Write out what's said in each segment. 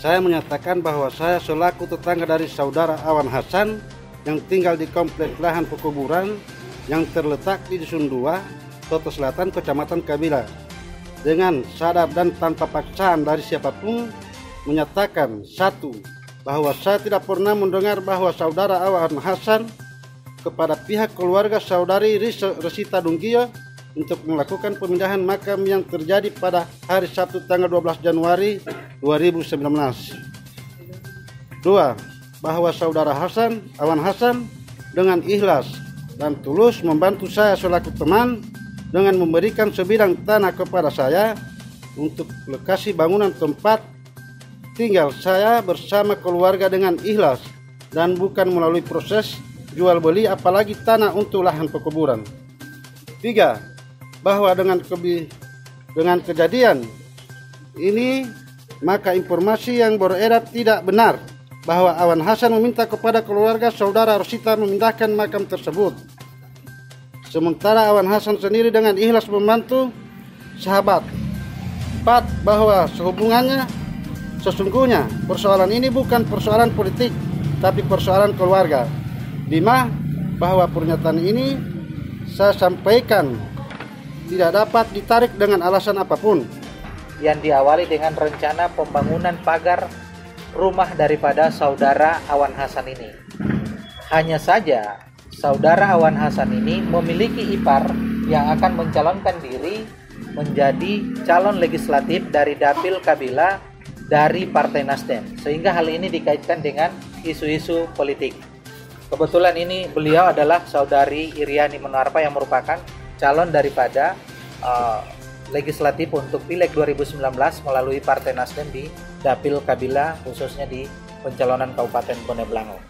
saya menyatakan bahwa saya selaku tetangga dari saudara Awan Hasan yang tinggal di komplek lahan pekuburan yang terletak di Dusun 2, Toto Selatan, Kecamatan Kabila, dengan sadar dan tanpa paksaan dari siapapun menyatakan, satu, bahwa saya tidak pernah mendengar bahwa saudara Awan Hasan kepada pihak keluarga saudari Resita Dunggio untuk melakukan pemindahan makam yang terjadi pada hari Sabtu tanggal 12 Januari 2019. Dua, bahwa saudara Awan Hasan dengan ikhlas dan tulus membantu saya selaku teman dengan memberikan sebidang tanah kepada saya untuk lokasi bangunan tempat tinggal saya bersama keluarga dengan ikhlas dan bukan melalui proses jual beli apalagi tanah untuk lahan pekuburan. Tiga, bahwa dengan kejadian ini maka informasi yang beredar tidak benar bahwa Awan Hasan meminta kepada keluarga saudara Resita memindahkan makam tersebut. Sementara Awan Hasan sendiri dengan ikhlas membantu sahabat. 4, bahwa sesungguhnya persoalan ini bukan persoalan politik tapi persoalan keluarga. 5, bahwa pernyataan ini saya sampaikan tidak dapat ditarik dengan alasan apapun. Yang diawali dengan rencana pembangunan pagar rumah daripada saudara Awan Hasan ini. Hanya saja saudara Awan Hasan ini memiliki ipar yang akan mencalonkan diri menjadi calon legislatif dari Dapil Kabila dari Partai Nasdem, sehingga hal ini dikaitkan dengan isu-isu politik. Kebetulan ini beliau adalah saudari Iriani Monarfa yang merupakan calon daripada legislatif untuk Pileg 2019 melalui Partai Nasdem di Dapil Kabila, khususnya di pencalonan Kabupaten Bone Blango.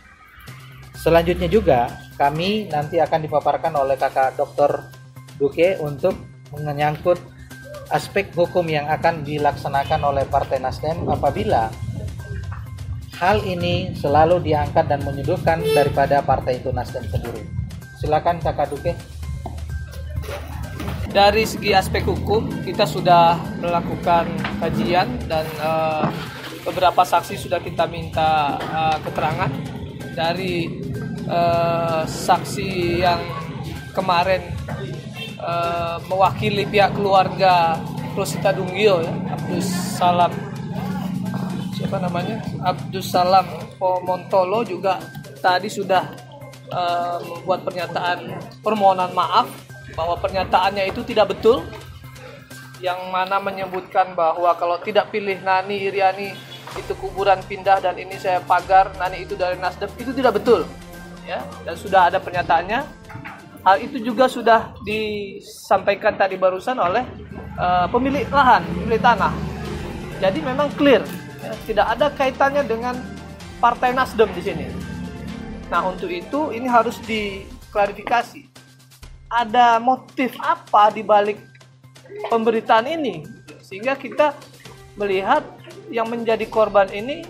Selanjutnya juga kami nanti akan dipaparkan oleh Kakak Dr. Duke untuk menyangkut aspek hukum yang akan dilaksanakan oleh Partai Nasdem apabila hal ini selalu diangkat dan menyudutkan daripada partai itu Nasdem sendiri. Silakan Kakak Duke. Dari segi aspek hukum kita sudah melakukan kajian dan beberapa saksi sudah kita minta keterangan. Dari saksi yang kemarin mewakili pihak keluarga Resita Dunggio, ya, Abdus Salam Pomontolo juga tadi sudah membuat pernyataan permohonan maaf bahwa pernyataannya itu tidak betul, yang mana menyebutkan bahwa kalau tidak pilih Nani Iriani itu kuburan pindah dan ini saya pagar, Nani itu dari Nasdem, itu tidak betul, ya, dan sudah ada pernyataannya. Hal itu juga sudah disampaikan tadi barusan oleh pemilik lahan, pemilik tanah. Jadi memang clear, ya, tidak ada kaitannya dengan Partai Nasdem di sini. Nah, untuk itu ini harus diklarifikasi. Ada motif apa di balik pemberitaan ini sehingga kita melihat yang menjadi korban ini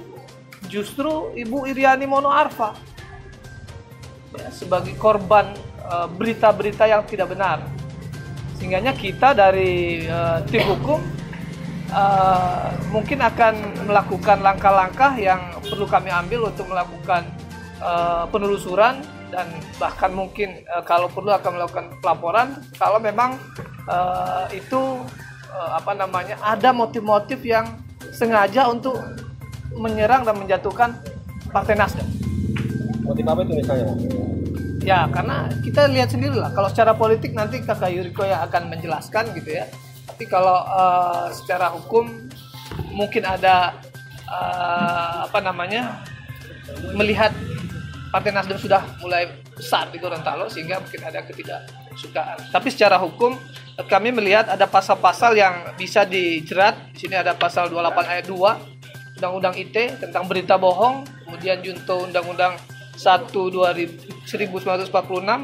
justru Ibu Iriani Monarfa, ya, sebagai korban berita-berita yang tidak benar. Sehingganya kita dari tim hukum mungkin akan melakukan langkah-langkah yang perlu kami ambil untuk melakukan penelusuran dan bahkan mungkin kalau perlu akan melakukan pelaporan kalau memang ada motif-motif yang sengaja untuk menyerang dan menjatuhkan Partai Nasdem. Motif apa itu misalnya? Ya, karena kita lihat sendiri lah. Kalau secara politik nanti Kakak Yuriko yang akan menjelaskan gitu ya. Tapi kalau secara hukum mungkin ada melihat Partai Nasdem sudah mulai besar di Gorontalo sehingga mungkin ada ketidaksukaan. Tapi secara hukum kami melihat ada pasal-pasal yang bisa dijerat. Di sini ada pasal 28 ayat 2 Undang-Undang ITE tentang berita bohong, kemudian junto Undang-Undang 1946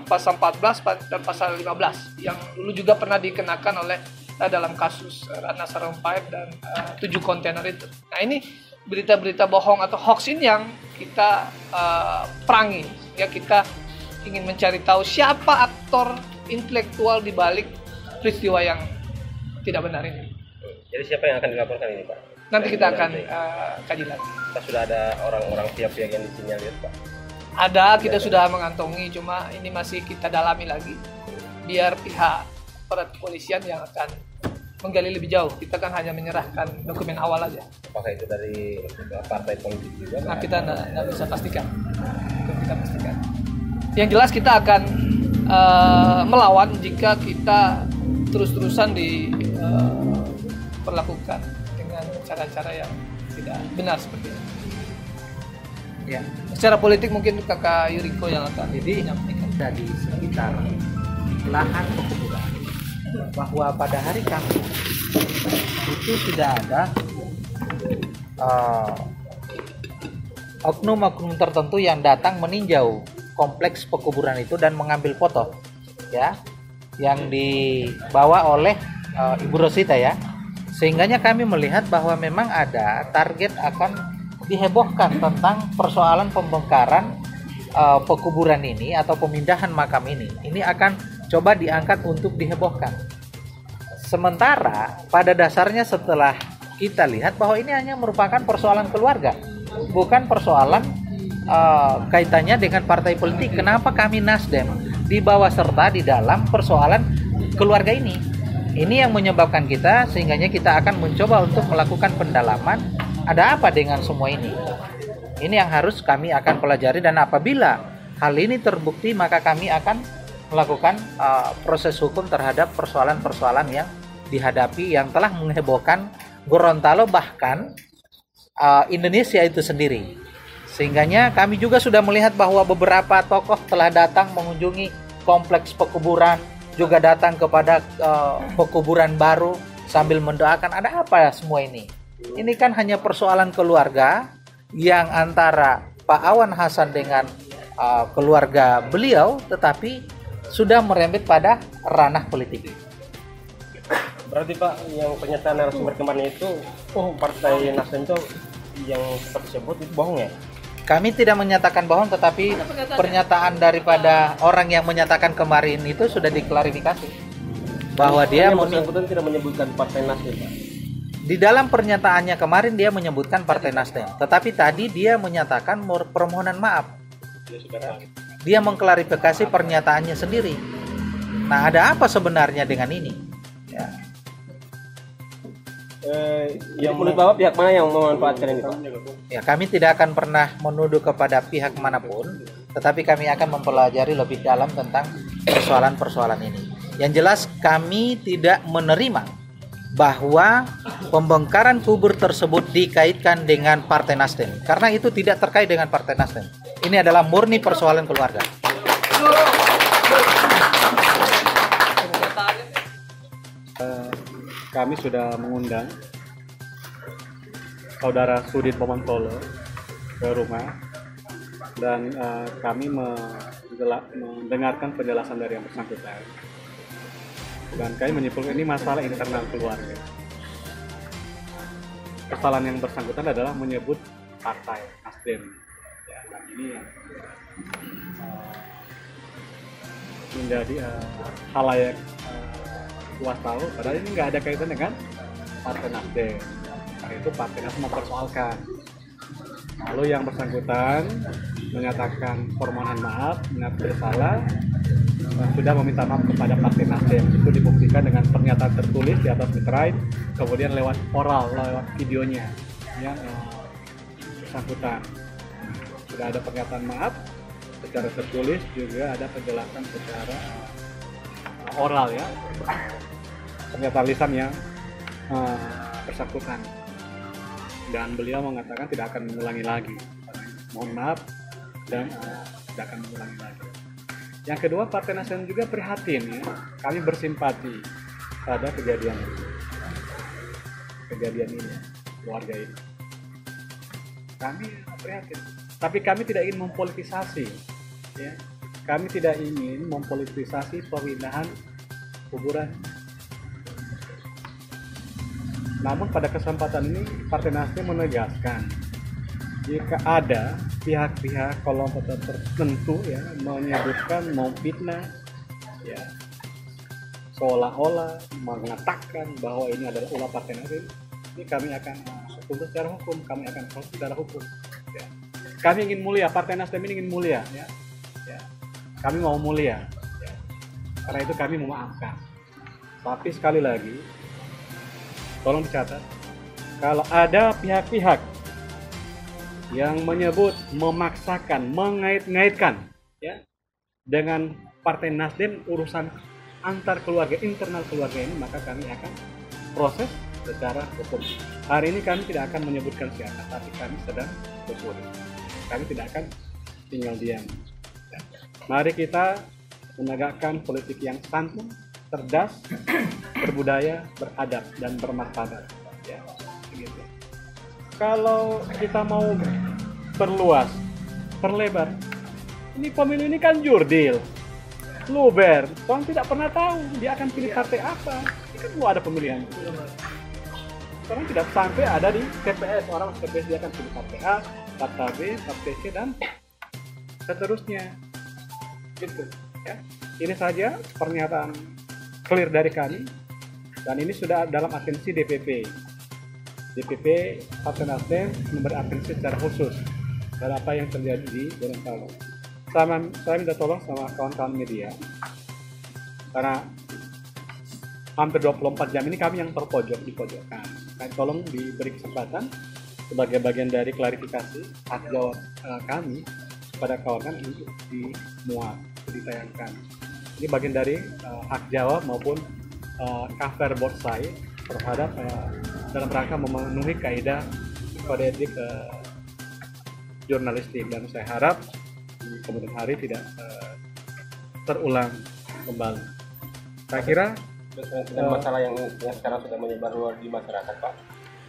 pasal 14 dan pasal 15 yang dulu juga pernah dikenakan oleh dalam kasus Ratna Sarumpait dan 7 kontainer itu. Nah, ini berita-berita bohong atau hoax ini yang kita perangi, ya, kita ingin mencari tahu siapa aktor intelektual di balik peristiwa yang tidak benar ini. Jadi siapa yang akan dilaporkan ini, Pak? nanti kita akan kaji lagi. Kita sudah ada orang-orang pihak-pihak yang disinyalir, Pak. Ada, kita sudah mengantongi, cuma ini masih kita dalami lagi biar pihak aparat kepolisian yang akan menggali lebih jauh. Kita kan hanya menyerahkan dokumen awal aja. Apakah itu dari partai politik juga? Nah, kita nggak bisa pastikan. Itu kita pastikan. Yang jelas kita akan melawan jika kita terus-terusan diperlakukan dengan cara-cara yang tidak benar seperti ini. Ya, secara politik mungkin Kakak Yuriko yang akan menyampaikan. Di sekitar lahan pekuburan, bahwa pada hari Kamis itu sudah ada oknum-oknum tertentu yang datang meninjau kompleks pekuburan itu dan mengambil foto, ya, yang dibawa oleh Ibu Rosita, ya. Sehingganya kami melihat bahwa memang ada target akan dihebohkan tentang persoalan pembongkaran pekuburan ini atau pemindahan makam ini. Ini akan coba diangkat untuk dihebohkan. Sementara pada dasarnya setelah kita lihat bahwa ini hanya merupakan persoalan keluarga, bukan persoalan kaitannya dengan partai politik. Kenapa kami Nasdem dibawa serta di dalam persoalan keluarga ini? Ini yang menyebabkan kita, sehingganya kita akan mencoba untuk melakukan pendalaman. Ada apa dengan semua ini? Ini yang harus kami akan pelajari, dan apabila hal ini terbukti maka kami akan melakukan proses hukum terhadap persoalan-persoalan yang dihadapi yang telah menghebohkan Gorontalo, bahkan Indonesia itu sendiri. Sehingganya kami juga sudah melihat bahwa beberapa tokoh telah datang mengunjungi kompleks pekuburan, juga datang kepada pekuburan baru sambil mendoakan. Ada apa semua ini? Ini kan hanya persoalan keluarga yang antara Pak Awan Hasan dengan keluarga beliau, tetapi sudah merembet pada ranah politik. Berarti Pak, yang pernyataan narasumber kemarin itu, partai Nasdem itu yang tersebut itu bohong, ya? Kami tidak menyatakan bohong, tetapi pernyataan daripada orang yang menyatakan kemarin itu sudah diklarifikasi bahwa dia tidak menyebutkan partai Nasdem, Pak. Di dalam pernyataannya kemarin dia menyebutkan Partai Nasdem, tetapi tadi dia menyatakan permohonan maaf. Dia mengklarifikasi pernyataannya sendiri. Nah, ada apa sebenarnya dengan ini? Ya. Yang menurut Bapak pihak mana yang memanfaatkan ini, Pak? Ya, kami tidak akan pernah menuduh kepada pihak manapun, tetapi kami akan mempelajari lebih dalam tentang persoalan-persoalan ini. Yang jelas kami tidak menerima bahwa pembongkaran kubur tersebut dikaitkan dengan Partai Nasdem, karena itu tidak terkait dengan Partai Nasdem. Ini adalah murni persoalan keluarga. Kami sudah mengundang saudara Sudin Pomontolo ke rumah, dan kami mendengarkan penjelasan dari yang bersangkutan. Dan kami menyimpulkan ini masalah internal keluarga. Kesalahan yang bersangkutan adalah menyebut partai Nasdem. Ya, dan ini menjadi halayak luas tahu, padahal ini nggak ada kaitan dengan partai Nasdem. Karena itu partai Nasdem mempersoalkan. Lalu yang bersangkutan menyatakan permohonan maaf, mengaku bersalah, sudah meminta maaf kepada Partai Nasdem. Itu dibuktikan dengan pernyataan tertulis di atas meterai, kemudian lewat oral, lewat videonya, ya, bersangkutan. Sudah ada pernyataan maaf secara tertulis, juga ada penjelasan secara oral, ya, pernyataan lisan yang bersangkutan. Dan beliau mengatakan tidak akan mengulangi lagi. Mohon maaf dan tidak akan mengulangi lagi. Yang kedua, Partai Nasdem juga prihatin, ya. Kami bersimpati pada kejadian ini, keluarga ini. Kami prihatin, tapi kami tidak ingin mempolitisasi, ya. Kami tidak ingin mempolitisasi pemindahan kuburan. Namun pada kesempatan ini Partai Nasdem menegaskan, jika ada pihak-pihak kelompok tertentu, ya, menyebutkan, memfitnah, ya, seolah-olah mengatakan bahwa ini adalah ulah Partai Nasdem, ini kami akan tuntut secara hukum, kami akan proses secara hukum. Ya. Kami ingin mulia, Partai Nasdem ini ingin mulia, ya. Ya. Kami mau mulia, ya. Karena itu kami memaafkan. Tapi sekali lagi, tolong dicatat, kalau ada pihak-pihak yang menyebut, memaksakan, mengait-ngaitkan, ya, dengan Partai Nasdem urusan antar keluarga, internal keluarga ini, maka kami akan proses secara hukum. Hari ini kami tidak akan menyebutkan siapa, tapi kami sedang bersuri. Kami tidak akan tinggal diam. Ya. Mari kita menegakkan politik yang santun, cerdas, berbudaya, beradab, dan bermartabat. Ya, begitu. Kalau kita mau perluas, perlebar, ini pemilu ini kan jurdil, luber, orang tidak pernah tahu dia akan pilih partai apa. Ini kan belum ada pemilihan. Orang tidak sampai ada di TPS, orang TPS dia akan pilih partai A, partai B, partai C, dan seterusnya. Gitu, ya. Ini saja pernyataan clear dari kami, dan ini sudah dalam atensi DPP. DPP Partai Nasdem memberi atensi secara khusus pada apa yang terjadi di Gorontalo. Saya minta tolong sama kawan-kawan media, karena hampir 24 jam ini kami yang terpojok di pojokan. Tolong diberi kesempatan sebagai bagian dari klarifikasi hak jawab kami kepada kawan-kawan untuk dimuat, ditayangkan. Ini bagian dari hak jawab maupun cover both side terhadap dalam rangka memenuhi kaidah kode etik jurnalistik, dan saya harap di kemudian hari tidak terulang kembali. Saya kira Dan masalah yang sekarang sudah menyebar luas di masyarakat, Pak,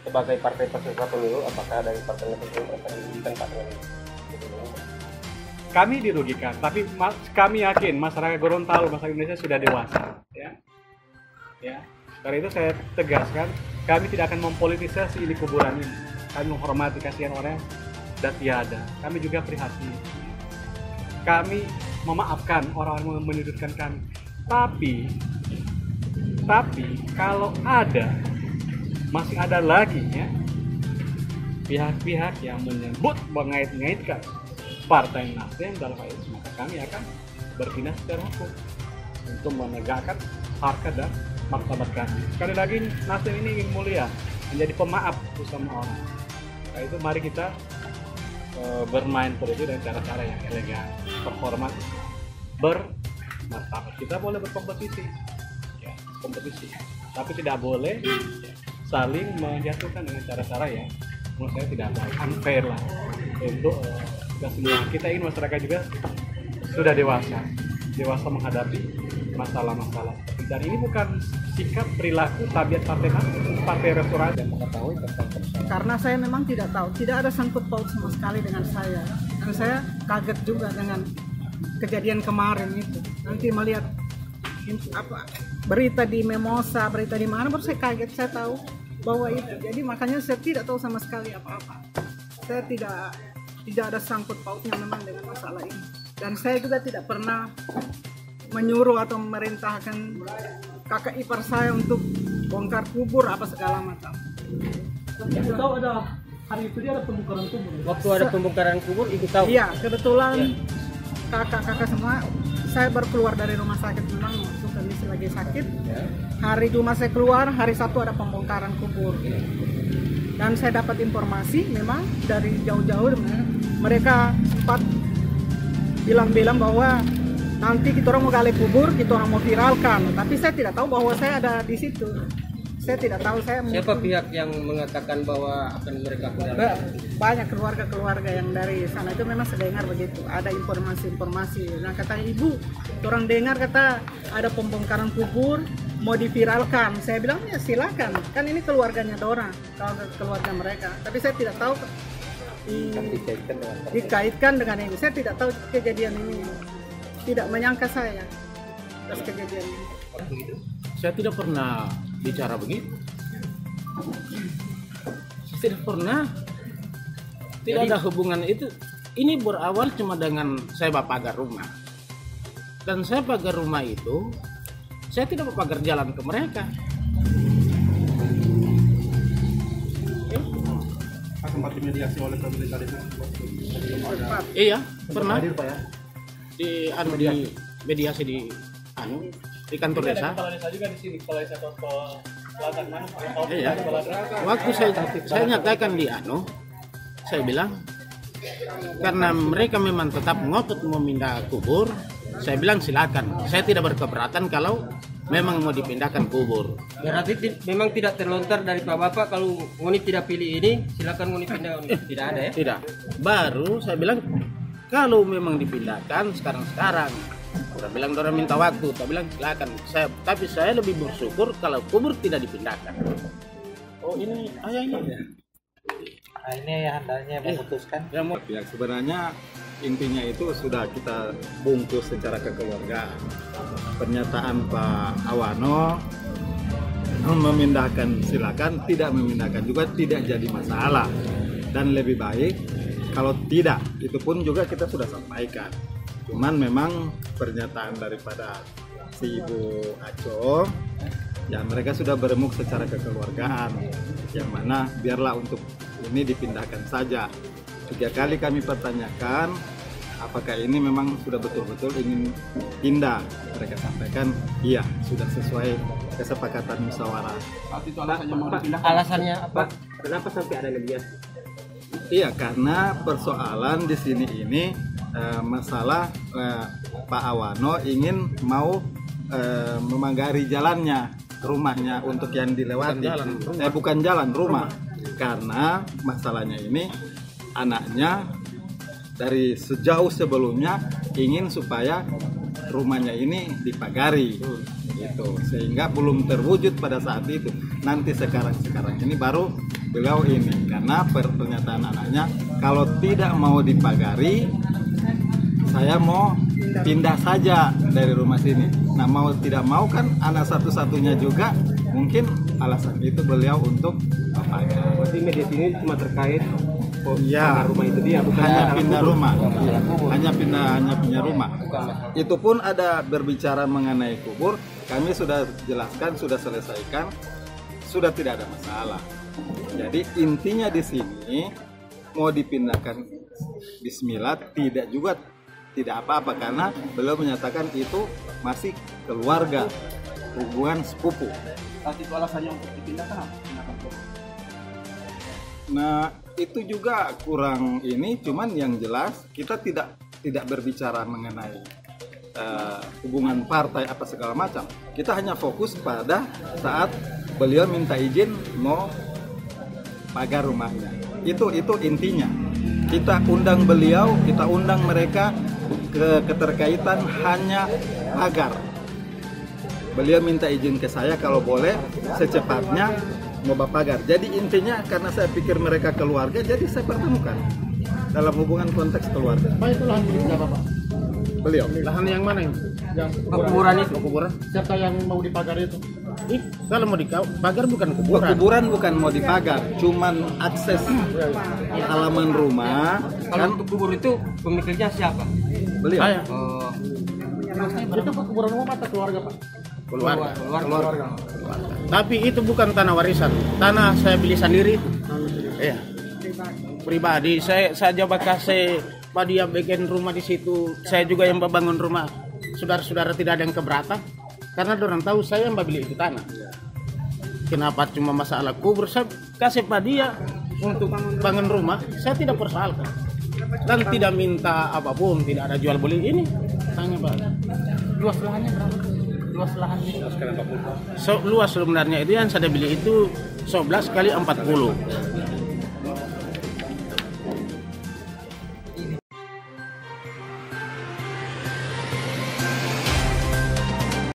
sebagai partai peserta pemilu, apakah dari partai Nasdem akan dirugikan, Pak? Kami dirugikan, tapi kami yakin masyarakat Gorontalo, masyarakat Indonesia sudah dewasa, ya. Ya, karena itu saya tegaskan, kami tidak akan mempolitisasi ini kuburan ini. Kami menghormati kasihan orang yang sudah tiada. Kami juga prihatin. Kami memaafkan orang-orang yang menyudutkan kami. Tapi kalau masih ada lagi, ya, pihak-pihak yang menyebut mengait-ngaitkan Partai Nasdem dalam hal ini, maka kami akan bertindak secara hukum untuk menegakkan harkat dan martabat kami. Sekali lagi, Nasdem ini ingin mulia, menjadi pemaaf sama orang. Nah, itu mari kita bermain politik dengan cara-cara yang elegan, terhormat, bermartabat. Kita boleh berkompetisi, ya, kompetisi, tapi tidak boleh saling menjatuhkan dengan cara-cara yang menurut saya tidak baik, unfair lah untuk kita semua. Kita ingin masyarakat juga sudah dewasa menghadapi masalah-masalah. Dan ini bukan sikap, perilaku, tabiat partai restoran yang mengetahui tentang persoalan. Karena saya memang tidak tahu, tidak ada sangkut paut sama sekali dengan saya. Dan saya kaget juga dengan kejadian kemarin itu. Nanti melihat berita di Memosa, berita di mana, baru saya kaget, saya tahu bahwa itu. Jadi makanya saya tidak tahu sama sekali apa-apa. Saya tidak ada sangkut pautnya memang dengan masalah ini. Dan saya juga tidak pernah menyuruh atau memerintahkan kakak ipar saya untuk bongkar kubur apa segala macam. Ibu tahu ada hari itu dia ada pembongkaran kubur. Waktu ada pembongkaran kubur, Ibu tahu? Iya, kebetulan kakak-kakak semua, saya baru keluar dari rumah sakit, memang waktu kondisi lagi sakit. Hari Jumat saya keluar, hari Sabtu ada pembongkaran kubur. Dan saya dapat informasi memang dari jauh-jauh, mereka sempat bilang bahwa nanti kita orang mau gali kubur, kita orang mau viralkan. Tapi saya tidak tahu bahwa saya ada di situ. Saya tidak tahu. Siapa pihak yang mengatakan bahwa akan mereka viralkan? Banyak keluarga-keluarga yang dari sana itu memang saya dengar begitu. Ada informasi-informasi. Nah, kata ibu, orang dengar kata ada pembongkaran kubur mau diviralkan. Saya bilang ya silakan. Kan ini keluarganya orang, keluarga mereka. Tapi saya tidak tahu dikaitkan dengan ini. Saya tidak tahu kejadian ini. Tidak menyangka saya atas kejadian ini. Saya tidak pernah bicara begitu. Saya tidak pernah. Tidak ada hubungan itu. Ini berawal cuma dengan saya pagar rumah. Dan saya pagar rumah itu, saya tidak pagar jalan ke mereka. sempat dimediasi oleh pemerintah desa? Iya, pernah Hadir Pak ya? di mediasi di di kantor desa. Kepala desa juga di sini, kepala desa selatan mana? Iya. Waktu saya nyatakan di saya bilang karena mereka memang tetap ngotot mau pindah kubur, saya bilang silakan. Saya tidak berkeberatan kalau memang mau dipindahkan kubur. Berarti memang tidak terlontar dari Pak Bapak kalau Ngoni tidak pilih ini, silakan Ngoni pindah. Tidak ada ya? Tidak. Baru saya bilang kalau memang dipindahkan sekarang. Orang bilang orang minta waktu, saya bilang silakan. Tapi saya lebih bersyukur kalau kubur tidak dipindahkan. Oh ini ayahnya. Nah, ini ya hendaknya memutuskan. Ya sebenarnya intinya itu sudah kita bungkus secara kekeluargaan. Pernyataan Pak Awano memindahkan silakan, tidak memindahkan juga tidak jadi masalah. Dan lebih baik kalau tidak, itu pun juga kita sudah sampaikan. Cuman memang pernyataan daripada si Ibu Aco, ya mereka sudah beremuk secara kekeluargaan, yang mana biarlah untuk ini dipindahkan saja. 3 kali kami pertanyakan apakah ini memang sudah betul-betul ingin pindah. Mereka sampaikan iya, sudah sesuai kesepakatan musyawarah. Alasannya apa? Kenapa sampai ada mediasi? Iya, karena persoalan di sini ini masalah Pak Awano ingin mau memanggari jalannya, rumahnya untuk yang dilewati. Bukan jalan, rumah. Karena masalahnya ini anaknya dari sejauh sebelumnya ingin supaya rumahnya ini dipagari gitu, sehingga belum terwujud pada saat itu. Nanti sekarang ini baru beliau ini, karena pernyataan anaknya kalau tidak mau dipagari saya mau pindah saja dari rumah sini. Nah mau tidak mau kan anak satu-satunya juga, mungkin alasan itu beliau untuk pagar. Berarti mediasi ini cuma terkait ya, rumah itu dia, bukan hanya pindah rumah, hanya pindah rumah. Itu pun ada berbicara mengenai kubur, kami sudah jelaskan, sudah selesaikan, sudah tidak ada masalah. Jadi intinya di sini mau dipindahkan Bismillah tidak apa-apa, karena beliau menyatakan itu masih keluarga, hubungan sepupu. Itu alasannya untuk dipindahkan apa? Nah itu juga kurang ini, cuman yang jelas kita tidak berbicara mengenai hubungan partai apa segala macam. Kita hanya fokus pada saat beliau minta izin mau pagar rumahnya. Itu intinya. Kita undang beliau, kita undang mereka keterkaitan hanya pagar. Beliau minta izin ke saya kalau boleh secepatnya mau pagar. Jadi intinya karena saya pikir mereka keluarga, jadi saya pertemukan dalam hubungan konteks keluarga. Pak itu lahan milik siapa Pak? Beliau. Lahan yang mana itu? Yang kuburan itu. Kuburan. Siapa yang mau dipagar itu? Kalau mau dipagar bukan kuburan. Kuburan bukan mau dipagar, cuman akses halaman rumah. Kalau untuk kubur itu pemiliknya siapa? Beliau. Saya. Oh, Itu kuburan umum atau keluarga Pak? Keluarga. Tapi itu bukan tanah warisan, tanah saya beli sendiri. Iya. Pribadi saya coba kasih Pak dia bikin rumah di situ. Saya juga yang membangun rumah. Saudara-saudara tidak ada yang keberatan karena orang tahu saya yang beli itu tanah. Kenapa cuma masalah kubur? Saya kasih Pak dia untuk bangun rumah. Saya tidak persoalkan dan tidak minta apapun, tidak ada jual beli ini. Tanya Pak. Luas lahannya berapa? Luas lahan ini. Luas sebenarnya itu yang saya beli itu 11 kali 40.